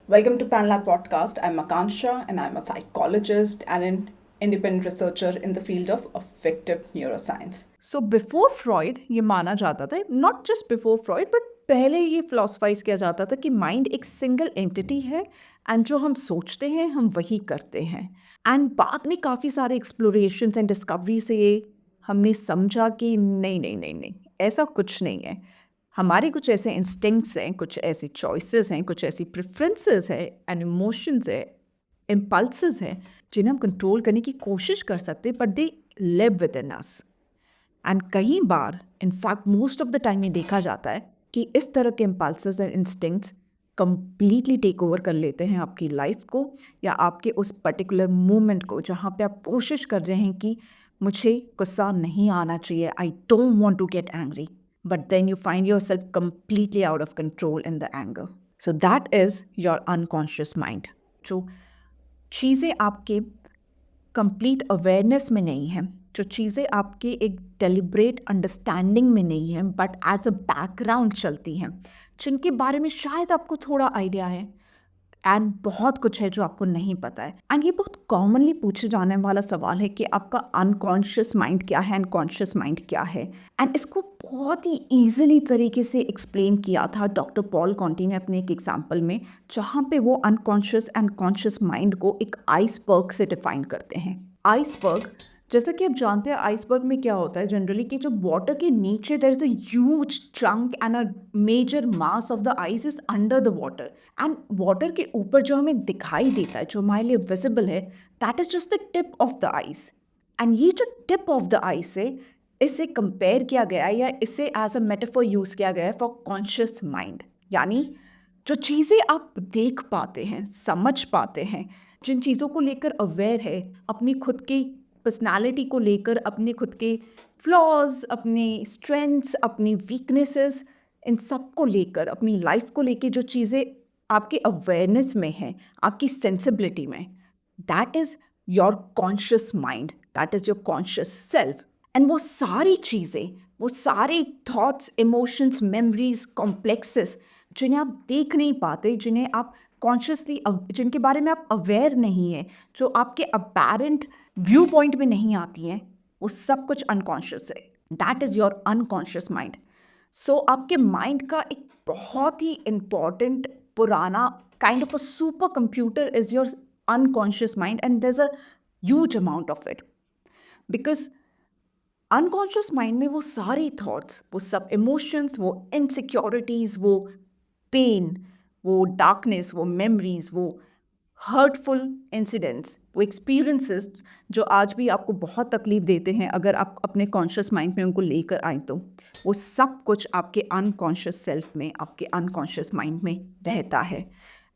Welcome to PanLab Podcast. I'm Akansha and I'm a psychologist and an independent researcher in the field of affective neuroscience. So before Freud ये माना जाता था, not just before Freud but पहले ये फिलोसफाइज किया जाता था कि माइंड एक सिंगल एंटिटी है एंड जो हम सोचते हैं हम वही करते हैं। एंड बाद में काफ़ी सारे एक्सप्लोरेशंस एंड डिस्कवरी से ये हमने समझा कि नहीं नहीं नहीं नहीं, ऐसा कुछ नहीं है। हमारे कुछ ऐसे इंस्टिंक्ट्स हैं, कुछ ऐसी चॉइसेस हैं, कुछ ऐसी प्रेफरेंसेस है एंड इमोशंस है, इम्पल्सेस हैं जिन्हें हम कंट्रोल करने की कोशिश कर सकते हैं, but they live within us. And कई बार in fact most of the time ये देखा जाता है कि इस तरह के impulses and instincts completely take over कर लेते हैं आपकी लाइफ को या आपके उस पर्टिकुलर मोमेंट को जहाँ पे आप कोशिश कर रहे हैं कि मुझे गुस्सा नहीं आना चाहिए, I don't want to get angry, but then you find yourself completely out of control in the anger. So that is your unconscious mind. जो चीज़ें आपके कंप्लीट अवेयरनेस में नहीं है, जो चीज़ें आपके एक डेलिब्रेट अंडरस्टैंडिंग में नहीं है बट एज अ बैकग्राउंड चलती हैं, जिनके बारे में शायद आपको थोड़ा आइडिया है एंड बहुत कुछ है जो आपको नहीं पता है। एंड ये बहुत कॉमनली पूछे जाने वाला सवाल है कि आपका अनकॉन्शियस माइंड क्या है एंड कॉन्शियस माइंड क्या है। एंड इसको बहुत ही ईजिली तरीके से एक्सप्लेन किया था डॉक्टर पॉल कॉन्टी ने अपने एक एग्जाम्पल में, जहाँ पे वो अनकॉन्शियस एंड कॉन्शियस माइंड को एक आइसबर्ग से डिफाइन करते हैं। आइसबर्ग, जैसा कि आप जानते हैं आइसबर्ग में क्या होता है जनरली कि जो वाटर के नीचे there is a huge chunk and a major mass of the ice is under the water, and water के ऊपर जो हमें दिखाई देता है, जो हमारे लिए विजिबल है, that is just the tip of the ice. And ये जो टिप ऑफ द आइस है, इसे कंपेयर किया गया है या इसे एज अ मेटाफोर यूज़ किया गया है फॉर कॉन्शियस माइंड। यानी जो चीज़ें आप देख पाते हैं, समझ पाते हैं, जिन चीज़ों को लेकर अवेयर है, अपनी खुद की पर्सनालिटी को लेकर, अपने खुद के फ्लॉज, अपने स्ट्रेंथ्स, अपनी वीकनेसेस, इन सब को लेकर, अपनी लाइफ को लेकर जो चीज़ें आपके अवेयरनेस में हैं, आपकी सेंसिबिलिटी में, that is your conscious mind, that is your conscious self. And वो सारी चीज़ें, वो सारे थॉट्स, इमोशंस, मेमोरीज, कॉम्प्लेक्सेस जिन्हें आप देख नहीं पाते, जिन्हें आप कॉन्शियसली, जिनके बारे में आप अवेयर नहीं है, जो आपके अपेरेंट व्यू पॉइंट में नहीं आती हैं, वो सब कुछ अनकॉन्शियस है। That is your unconscious mind. So आपके माइंड का एक बहुत ही इम्पॉर्टेंट पुराना kind of a super computer is your unconscious mind, and there is a huge amount of it. Because unconscious mind में वो सारे थॉट्स, वो सब इमोशंस, वो इनसिक्योरिटीज़, वो पेन, वो डार्कनेस, वो मेमोरीज, वो हर्टफुल इंसिडेंट्स, वो एक्सपीरियंसेस जो आज भी आपको बहुत तकलीफ देते हैं, अगर आप अपने कॉन्शियस माइंड में उनको लेकर आए तो वो सब कुछ आपके अनकॉन्शियस सेल्फ में, आपके अनकॉन्शियस माइंड में रहता है।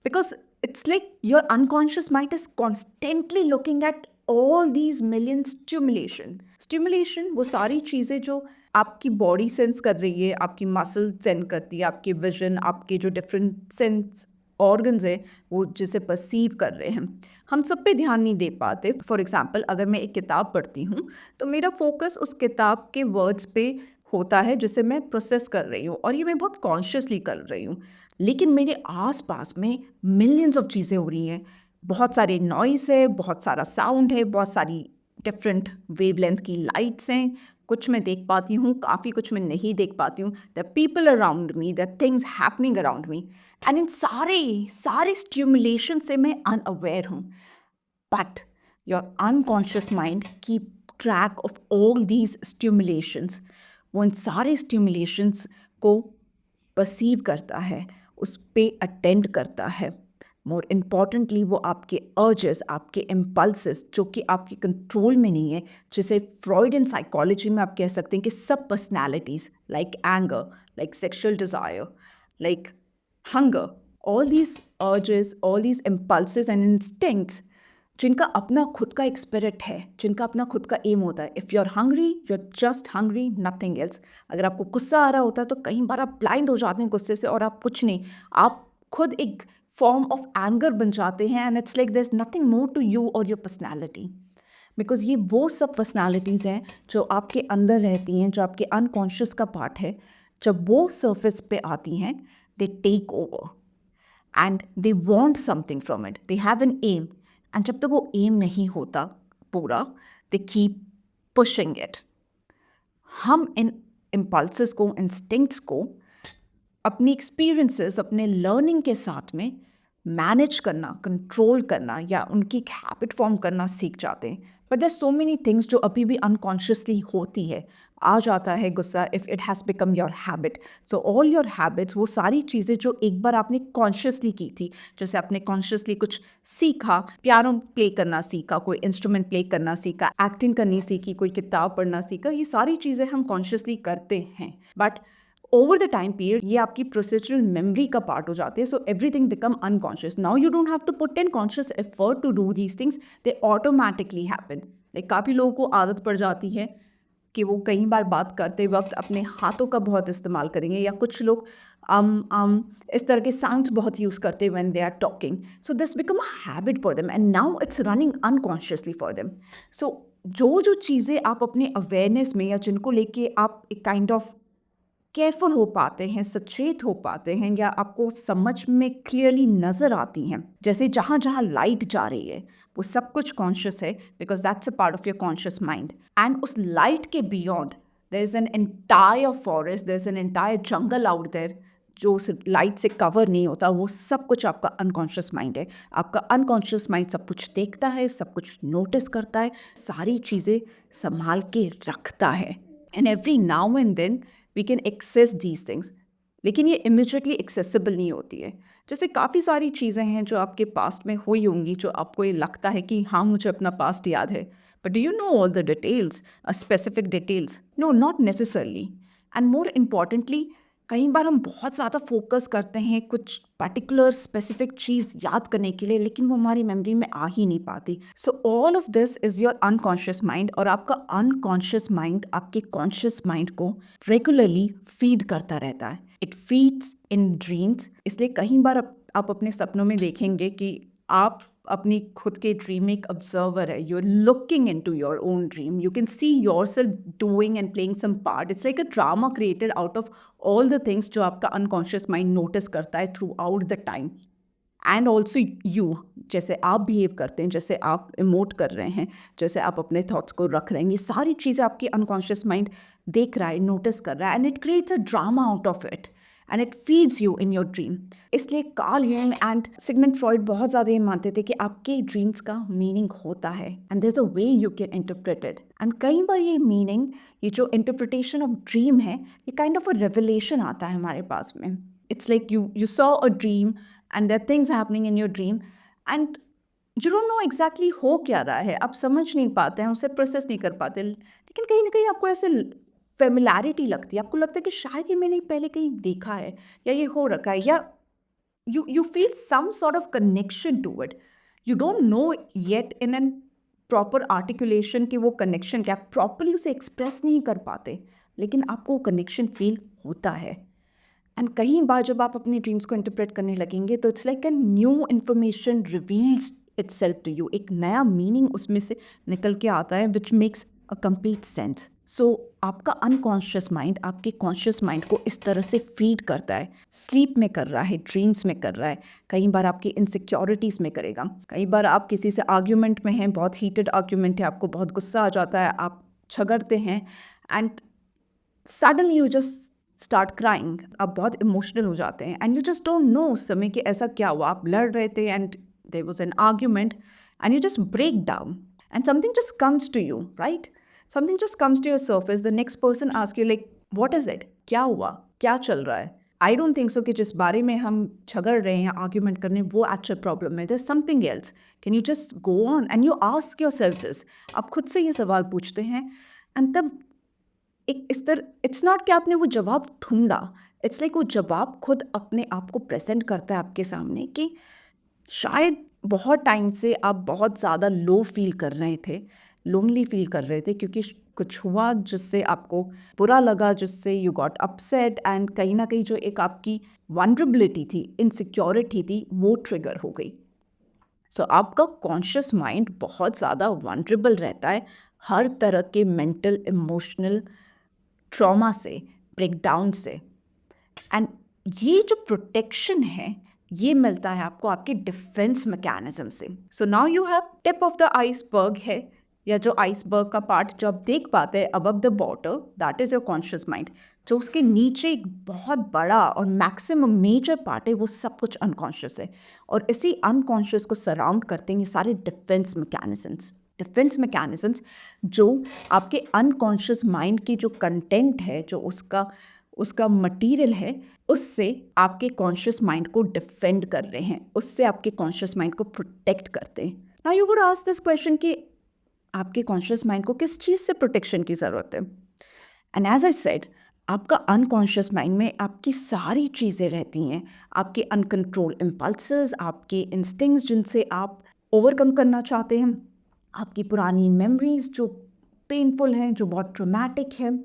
Because it's like your unconscious mind is constantly looking at all these million stimulation, वो सारी चीज़ें जो आपकी बॉडी सेंस कर रही है, आपकी मसल सेंस करती है, आपके विजन, आपके जो डिफरेंट सेंस ऑर्गन्स है वो जिसे परसीव कर रहे हैं, हम सब पे ध्यान नहीं दे पाते। फॉर एग्जांपल अगर मैं एक किताब पढ़ती हूँ तो मेरा फोकस उस किताब के वर्ड्स पे होता है जिसे मैं प्रोसेस कर रही हूँ, और ये मैं बहुत कॉन्शियसली कर रही हूँ। लेकिन मेरे आसपास में मिलियंस ऑफ चीज़ें हो रही हैं, बहुत सारे नॉइस है, बहुत सारा साउंड है, बहुत सारी डिफरेंट वेवलेंथ की लाइट्स हैं, कुछ मैं देख पाती हूँ, काफ़ी कुछ मैं नहीं देख पाती हूँ। The people around me, the things happening around me, and in सारे सारे स्टिमुलेशन से मैं अनअवेयर हूँ। But your unconscious mind keep track of all these stimulations. वो इन सारे स्टिमुलेशंस को परसीव करता है, उस पे अटेंड करता है। मोर इम्पॉर्टेंटली वो आपके अर्जेस, आपके इम्पल्सेस जो कि आपके कंट्रोल में नहीं है, जिसे फ्रॉइड इन साइकोलॉजी में आप कह सकते हैं कि सब personalities like anger, like sexual desire, like hunger, all these urges, all these impulses and instincts, जिनका अपना खुद का एक स्पिरिट है, जिनका अपना खुद का एम होता है। If you are hungry, you are just hungry, nothing else. अगर आपको गुस्सा आ रहा होता है तो कई बार आप ब्लाइंड हो जाते हैं गुस्से से और आप कुछ नहीं, आप खुद एक फॉर्म ऑफ एंगर बन जाते हैं, and it's like there is nothing more to you और योर पर्सनैलिटी। बिकॉज ये वो सब पर्सनैलिटीज़ हैं जो आपके अंदर रहती हैं, जो आपके अनकॉन्शियस का पार्ट है। जब वो सर्फेस पे आती हैं, they take over. And they want something from it, they have an aim, and जब तक वो एम नहीं होता पूरा, दे कीप पुशिंग इट। हम इन इम्पल्सेस को, इंस्टिंक्ट्स को अपनी एक्सपीरियंसेस, अपने लर्निंग के साथ में मैनेज करना, कंट्रोल करना या उनकी एक हैबिट फॉर्म करना सीख जाते हैं। But there so many things जो अभी भी अनकॉन्शियसली होती है। आ जाता है गुस्सा if it has become your habit. So all your habits, वो सारी चीज़ें जो एक बार आपने कॉन्शियसली की थी, जैसे आपने कॉन्शियसली कुछ सीखा, पियानो प्ले करना सीखा, कोई इंस्ट्रूमेंट प्ले करना सीखा, एक्टिंग करनी सीखी, कोई किताब पढ़ना सीखा, ये सारी चीज़ें हम कॉन्शियसली करते हैं। But over the time period ये आपकी प्रोसेसुरल मेमोरी का पार्ट हो जाते हैं, so everything become unconscious. Now you don't have to put in conscious effort to do these things, they automatically happen. Like काफ़ी लोगों को आदत पड़ जाती है कि वो कई बार बात करते वक्त अपने हाथों का बहुत इस्तेमाल करेंगे, या कुछ लोग इस तरह के साउंड्स बहुत यूज़ करते हैं when they are talking. So this become a habit for them and now it's running unconsciously for them. So जो चीज़ें आप अपने अवेयरनेस में, या जिनको लेके आप एक काइंड ऑफ केयरफुल हो पाते हैं, सचेत हो पाते हैं, या आपको समझ में क्लियरली नज़र आती हैं, जैसे जहाँ जहाँ लाइट जा रही है वो सब कुछ कॉन्शियस है, because that's a part of your conscious mind. And उस लाइट के beyond there is an entire forest, there is an entire jungle out there जो उस लाइट से कवर नहीं होता। वो सब कुछ आपका अनकॉन्शियस माइंड है। आपका अनकॉन्शियस माइंड सब कुछ देखता है, सब कुछ नोटिस करता है, सारी चीज़ें संभाल के रखता है। And every now and then we can access these things, लेकिन ये इमिजिएटली एक्सेसिबल नहीं होती है। जैसे काफ़ी सारी चीज़ें हैं जो आपके पास्ट में हुई होंगी, जो आपको ये लगता है कि हाँ मुझे अपना पास्ट याद है, but do you know all the details, specific details? No, not necessarily. And more importantly, कई बार हम बहुत ज़्यादा फोकस करते हैं कुछ पर्टिकुलर स्पेसिफिक चीज़ याद करने के लिए, लेकिन वो हमारी मेमोरी में आ ही नहीं पाती। So all of this is your unconscious mind, और आपका अनकॉन्शियस माइंड आपके कॉन्शियस माइंड को रेगुलरली फीड करता रहता है। It feeds in dreams. इसलिए कई बार आप अपने सपनों में देखेंगे कि आप अपनी खुद के ड्रीम में एक ऑब्जर्वर है। You are looking into your own dream, you can see yourself doing and playing some part. It's like a drama created out of all the things जो आपका अनकॉन्शियस माइंड नोटिस करता है throughout the time. And also you, जैसे आप behave करते हैं, जैसे आप इमोट कर रहे हैं, जैसे आप अपने थॉट्स को रख रहे हैं, ये सारी चीज़ें आपकी अनकॉन्शियस माइंड देख रहा है, नोटिस कर रहा है, and it creates a drama out of it and it feeds you in your dream. इसलिए Carl Jung and Sigmund Freud बहुत ज़्यादा ये मानते थे कि आपके ड्रीम्स का मीनिंग होता है, and there is a way you can interpret it. And कई बार ये मीनिंग, ये जो इंटरप्रिटेशन ऑफ ड्रीम है, ये काइंड ऑफ अ रेवलेशन आता है हमारे पास में। It's like you saw a dream and there are things happening in your dream and you don't know exactly हो क्या रहा है, आप समझ नहीं पाते हैं, उसे प्रोसेस नहीं कर पाते, लेकिन कहीं ना कहीं आपको ऐसे फेमिलैरिटी लगती है, आपको लगता है कि शायद ये मैंने पहले कहीं देखा है, या ये हो रखा है, या you feel some sort of connection to it. You don't know yet in an proper articulation कि वो कनेक्शन क्या, प्रॉपरली उसे एक्सप्रेस नहीं कर पाते, लेकिन आपको वो कनेक्शन फील होता है। एंड कई बार जब आप अपनी ड्रीम्स को इंटरप्रेट करने लगेंगे तो it's like a new information reveals itself to you, एक नया मीनिंग उसमें से निकल के आता है which makes a complete sense. So आपका अनकॉन्शियस माइंड आपके कॉन्शियस माइंड को इस तरह से फीड करता है, स्लीप में कर रहा है, ड्रीम्स में कर रहा है, कई बार आपकी इनसिक्योरिटीज़ में करेगा। कई बार आप किसी से आर्ग्यूमेंट में हैं, बहुत हीटेड आर्ग्यूमेंट है, आपको बहुत गुस्सा आ जाता है, आप झगड़ते हैं, and suddenly you just start crying, आप बहुत इमोशनल हो जाते हैं, and you just don't know उस समय कि ऐसा क्या हुआ। आप लड़ रहे थे and there was an argument and you just break down and something just comes to you, right? Something just comes to your surface, the next person ask you like what is it, क्या हुआ, क्या चल रहा है? I don't think so कि जिस बारे में हम झगड़ रहे हैं, आर्ग्यूमेंट करने, वो एक्चुअल प्रॉब्लम है, there is something else. Can you just go on and you ask yourself this, आप खुद से ये सवाल पूछते हैं, एंड तब एक इस तरह, इट्स नॉट कि आपने वो जवाब ढूंढा, इट्स लाइक वो जवाब खुद अपने आप को प्रेजेंट करता है आपके सामने कि शायद बहुत टाइम से आप बहुत ज़्यादा लो फील कर रहे थे, लोनली फील कर रहे थे, क्योंकि कुछ हुआ जिससे आपको बुरा लगा, जिससे यू गॉट अपसेट, एंड कहीं ना कहीं जो एक आपकी वनरेबिलिटी थी, इनसिक्योरिटी थी, वो ट्रिगर हो गई। सो आपका कॉन्शियस माइंड बहुत ज़्यादा वनरेबल रहता है हर तरह के मेंटल इमोशनल ट्रॉमा से, ब्रेकडाउन से। एंड ये जो प्रोटेक्शन है, ये मिलता है आपको आपके डिफेंस मैकेनिज्म से। So now you have tip of the iceberg है, या जो आइसबर्ग का पार्ट जो आप देख पाते हैं above the water, that is your conscious mind. जो उसके नीचे एक बहुत बड़ा और मैक्सिमम मेजर पार्ट है, वो सब कुछ अनकॉन्शियस है, और इसी अनकॉन्शियस को सराउंड करते हैं ये सारे डिफेंस मैकेनिज्म्स जो आपके अनकॉन्शियस माइंड की जो कंटेंट है, जो उसका मटेरियल है, उससे आपके कॉन्शियस माइंड को डिफेंड कर रहे हैं, उससे आपके कॉन्शियस माइंड को प्रोटेक्ट करते हैं। Now you would ask this question कि आपके कॉन्शियस माइंड को किस चीज़ से प्रोटेक्शन की ज़रूरत है? एंड एज आई सेड, आपका अनकॉन्शियस माइंड में आपकी सारी चीज़ें रहती हैं, आपके अनकंट्रोल इम्पल्सेस, आपके इंस्टिंक्ट्स जिनसे आप ओवरकम करना चाहते हैं, आपकी पुरानी मेमोरीज जो पेनफुल हैं, जो बहुत ट्रॉमेटिक है,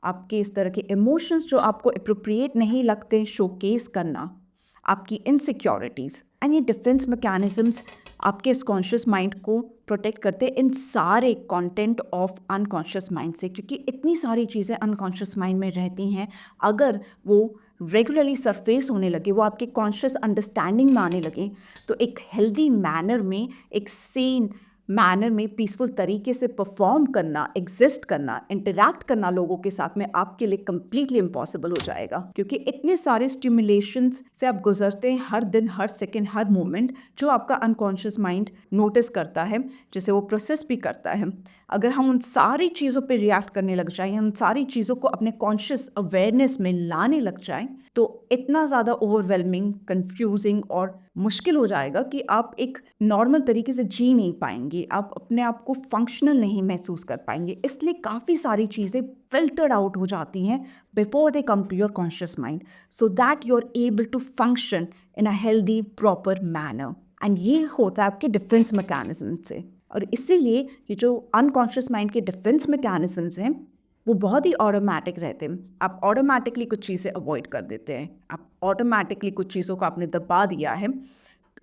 आपके इस तरह के इमोशंस जो आपको अप्रोप्रिएट नहीं लगते शोकेस करना, आपकी इनसिक्योरिटीज़, एंड ये डिफेंस मैकेनिज्म्स आपके इस कॉन्शियस माइंड को प्रोटेक्ट करते हैं इन सारे कंटेंट ऑफ अनकॉन्शियस माइंड से, क्योंकि इतनी सारी चीज़ें अनकॉन्शियस माइंड में रहती हैं। अगर वो रेगुलरली सरफेस होने लगे, वो आपके कॉन्शियस अंडरस्टैंडिंग में आने लगे, तो एक हेल्दी मैनर में, एक सेन मैनर में, पीसफुल तरीके से परफॉर्म करना, एग्जिस्ट करना, इंटरैक्ट करना लोगों के साथ में आपके लिए कंप्लीटली इम्पॉसिबल हो जाएगा, क्योंकि इतने सारे स्टिमुलेशंस से आप गुजरते हैं हर दिन, हर सेकंड, हर मोमेंट, जो आपका अनकॉन्शियस माइंड नोटिस करता है, जिसे वो प्रोसेस भी करता है। अगर हम उन सारी चीज़ों पे रिएक्ट करने लग जाएं, उन सारी चीज़ों को अपने कॉन्शियस अवेयरनेस में लाने लग जाएं, तो इतना ज़्यादा ओवरवेलमिंग, कंफ्यूजिंग और मुश्किल हो जाएगा कि आप एक नॉर्मल तरीके से जी नहीं पाएंगे, आप अपने आप को फंक्शनल नहीं महसूस कर पाएंगे। इसलिए काफ़ी सारी चीज़ें फिल्टर्ड आउट हो जाती हैं before they come to your conscious mind, so that you are able to function in a healthy proper manner. And ये होता है आपके डिफेंस मैकेनिज्म से। और इसीलिए ये जो अनकॉन्शियस माइंड के डिफेंस मैकेनिज्म्स हैं, वो बहुत ही ऑटोमेटिक रहते हैं। आप ऑटोमेटिकली कुछ चीज़ें अवॉइड कर देते हैं, आप ऑटोमेटिकली कुछ चीज़ों को आपने दबा दिया है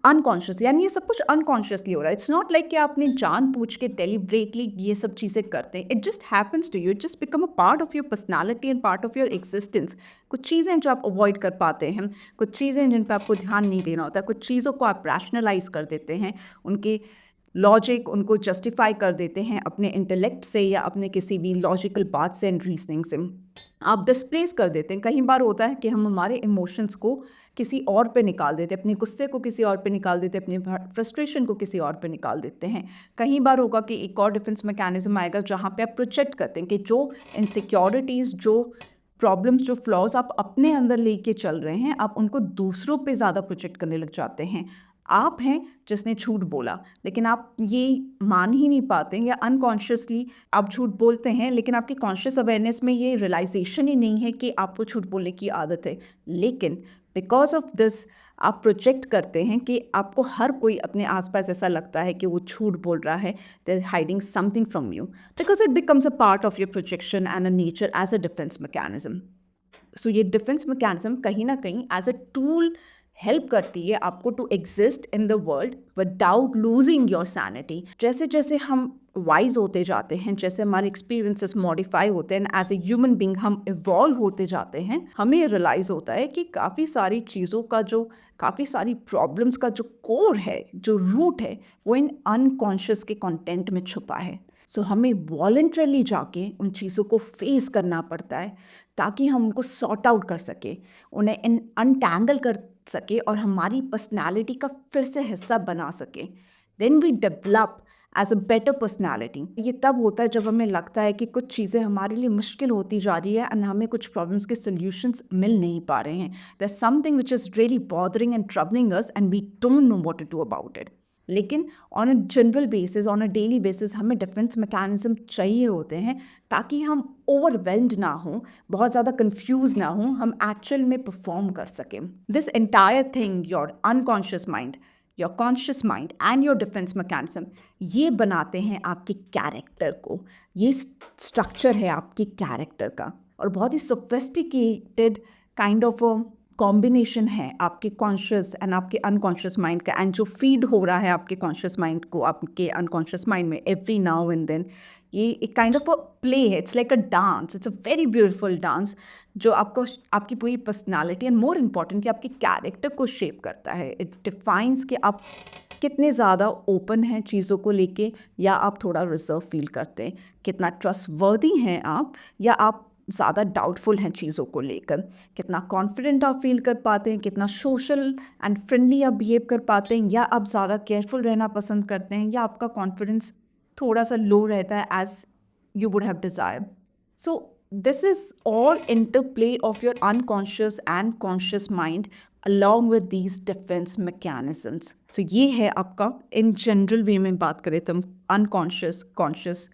अनकॉन्शियस, यानी ये सब कुछ अनकॉन्शियसली हो रहा है। इट्स नॉट लाइक कि आपने जानबूझ के डेलिब्रेटली ये सब चीज़ें करते हैं। It just happens to you, it just become a part of your personality and part of your existence. कुछ चीज़ें जो आप अवॉइड कर पाते हैं, कुछ चीज़ें जिन पर आपको ध्यान नहीं देना होता, कुछ चीज़ों को आप रैशनलाइज कर देते हैं, उनके लॉजिक उनको जस्टिफाई कर देते हैं अपने इंटेलेक्ट से या अपने किसी भी लॉजिकल बात से एंड रीजनिंग से आप डिस्प्लेस कर देते हैं। कई बार होता है कि हम हमारे इमोशंस को किसी और पे निकाल देते हैं, अपने गुस्से को किसी और पे निकाल देते हैं, अपने फ्रस्ट्रेशन को किसी और पे निकाल देते हैं। कई बार होगा कि एक और डिफेंस मैकेनिज्म आएगा जहाँ पे आप प्रोजेक्ट करते हैं कि जो इनसिक्योरिटीज़, जो प्रॉब्लम्स, जो फ्लॉज आप अपने अंदर लेके चल रहे हैं, आप उनको दूसरों पे ज़्यादा प्रोजेक्ट करने लग जाते हैं। आप हैं जिसने झूठ बोला, लेकिन आप ये मान ही नहीं पाते, या अनकॉन्शियसली आप झूठ बोलते हैं, लेकिन आपकी कॉन्शियस अवेयरनेस में ये रियलाइजेशन ही नहीं है कि आपको झूठ बोलने की आदत है। लेकिन बिकॉज ऑफ दिस आप प्रोजेक्ट करते हैं कि आपको हर कोई अपने आसपास ऐसा लगता है कि वो झूठ बोल रहा है, they are hiding something from you, because it becomes a part of your projection and a nature as a defence mechanism. So ये डिफेंस मैकेनिज्म कहीं ना कहीं एज अ टूल हेल्प करती है आपको to exist in the world without losing your sanity. जैसे जैसे हम वाइज होते जाते हैं, जैसे हमारे एक्सपीरियंसेस मॉडिफाई होते हैं, एज ए ह्यूमन बींग हम इवॉल्व होते जाते हैं, हमें रियलाइज़ होता है कि काफ़ी सारी चीज़ों का काफ़ी सारी प्रॉब्लम्स का जो कोर है, जो रूट है, वो इन अनकॉन्शियस के कंटेंट में छुपा है। सो हमें वॉलंटरली जाके उन चीज़ों को फेस करना पड़ता है ताकि हम उनको सॉर्ट आउट कर सके, उन्हें अनटैंगल कर सके और हमारी पर्सनैलिटी का फिर से हिस्सा बना सके। Then we develop as a better personality. ये तब होता है जब हमें लगता है कि कुछ चीज़ें हमारे लिए मुश्किल होती जा रही है एंड हमें कुछ प्रॉब्लम्स के सॉल्यूशंस मिल नहीं पा रहे हैं। There is something which is really bothering and troubling us and we don't know what to do about it. लेकिन on a general basis, on a daily basis हमें डिफेंस मैकेनिज्म चाहिए होते हैं ताकि हम ओवरवेल्म्ड ना हो, बहुत ज़्यादा कंफ्यूज ना हो, हम एक्चुअल में परफॉर्म कर सकें। This entire thing, your unconscious mind, your conscious mind and your defence mechanism, ये बनाते हैं आपके कैरेक्टर को। ये स्ट्रक्चर है आपके कैरेक्टर का, और बहुत ही सोफिस्टिकेटेड काइंड ऑफ कॉम्बिनेशन है आपके कॉन्शियस एंड आपके अनकॉन्शियस माइंड का, एंड जो फीड हो रहा है आपके कॉन्शियस माइंड को आपके अनकॉन्शियस माइंड में एवरी नाउ एंड देन। ये एक काइंड ऑफ अ प्ले है, it's like a dance, it's a very beautiful dance जो आपको आपकी पूरी पर्सनालिटी एंड मोर इम्पॉर्टेंट कि आपके कैरेक्टर को शेप करता है। इट डिफाइंस कि आप कितने ज़्यादा ओपन हैं चीज़ों को लेके या आप थोड़ा रिजर्व फील करते हैं, कितना ट्रस्टवर्दी हैं आप या आप ज़्यादा डाउटफुल हैं चीज़ों को लेकर, कितना कॉन्फिडेंट आप फील कर पाते हैं, कितना सोशल एंड फ्रेंडली आप बिहेव कर पाते हैं, या आप ज़्यादा केयरफुल रहना पसंद करते हैं, या आपका कॉन्फिडेंस थोड़ा सा लो रहता है as you would have desired. So, this is all interplay of your unconscious and conscious mind along with these defense mechanisms. So, ये है आपका in general way में बात करें तो unconscious, conscious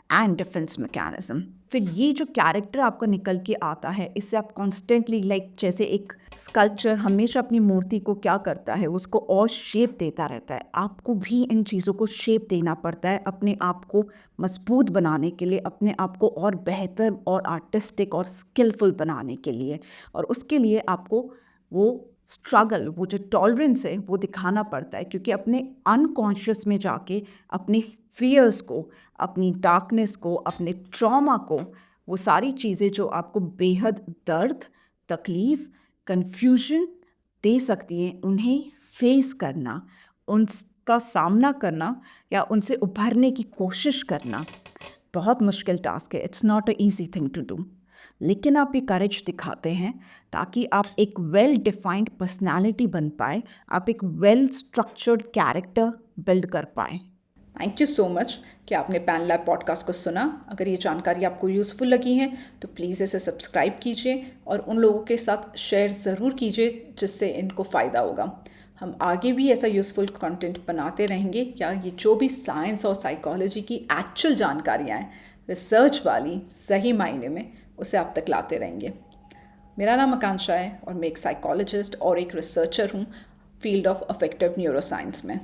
and defence mechanism. फिर ये जो कैरेक्टर आपका निकल के आता है, इससे आप कॉन्स्टेंटली जैसे एक स्कल्पचर हमेशा अपनी मूर्ति को क्या करता है, उसको और शेप देता रहता है, आपको भी इन चीज़ों को शेप देना पड़ता है अपने आप को मजबूत बनाने के लिए, अपने आप को और बेहतर और आर्टिस्टिक और स्किलफुल बनाने के लिए। और उसके लिए आपको वो स्ट्रगल, वो जो टॉलरेंस है वो दिखाना पड़ता है, क्योंकि अपने अनकॉन्शियस में जाके अपने फियर्स को, अपनी डार्कनेस को, अपने ट्रॉमा को, वो सारी चीज़ें जो आपको बेहद दर्द, तकलीफ़, कन्फ्यूजन दे सकती हैं, उन्हें फेस करना, उनका सामना करना या उनसे उभरने की कोशिश करना बहुत मुश्किल टास्क है। It's not a easy thing to do, लेकिन आप ये करेज दिखाते हैं ताकि आप एक वेल डिफाइंड पर्सनालिटी बन पाए, आप एक वेल स्ट्रक्चर्ड कैरेक्टर बिल्ड कर पाए। थैंक यू सो मच कि आपने पैन लैब पॉडकास्ट को सुना। अगर ये जानकारी आपको यूज़फुल लगी है तो प्लीज़ इसे सब्सक्राइब कीजिए और उन लोगों के साथ शेयर ज़रूर कीजिए जिससे इनको फ़ायदा होगा। हम आगे भी ऐसा यूज़फुल कंटेंट बनाते रहेंगे, या ये जो भी साइंस और साइकोलॉजी की एक्चुअल जानकारियाँ हैं, रिसर्च वाली सही मायने में, उसे आप तक लाते रहेंगे। मेरा नाम आकांक्षा है और मैं एक साइकोलॉजिस्ट और एक रिसर्चर हूँ फील्ड ऑफ अफेक्टिव न्यूरोसाइंस में।